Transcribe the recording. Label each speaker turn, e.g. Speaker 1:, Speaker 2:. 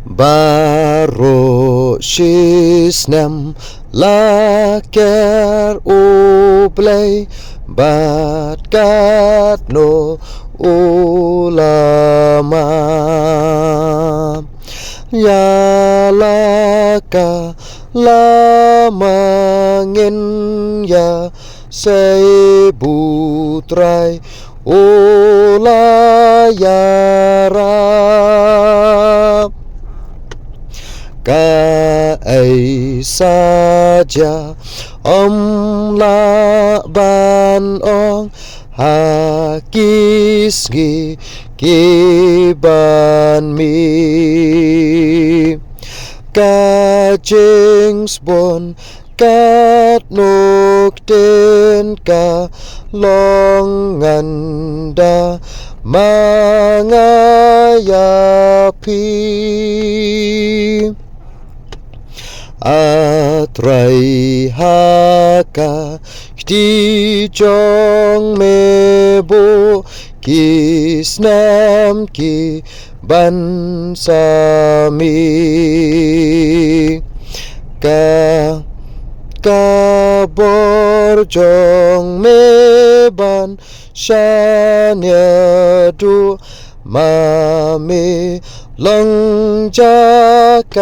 Speaker 1: Baro shisnem laker ublay batkat no ulama yalaka lamangin ya sebutrai ulayara Kai saja la ban ong hakisgi kiban mi kajings bon kat nuk den ka longanda mangayapi Atrai haka kti jong mebo kisnam ki bansami kabor jong meban shanya du mame long jakari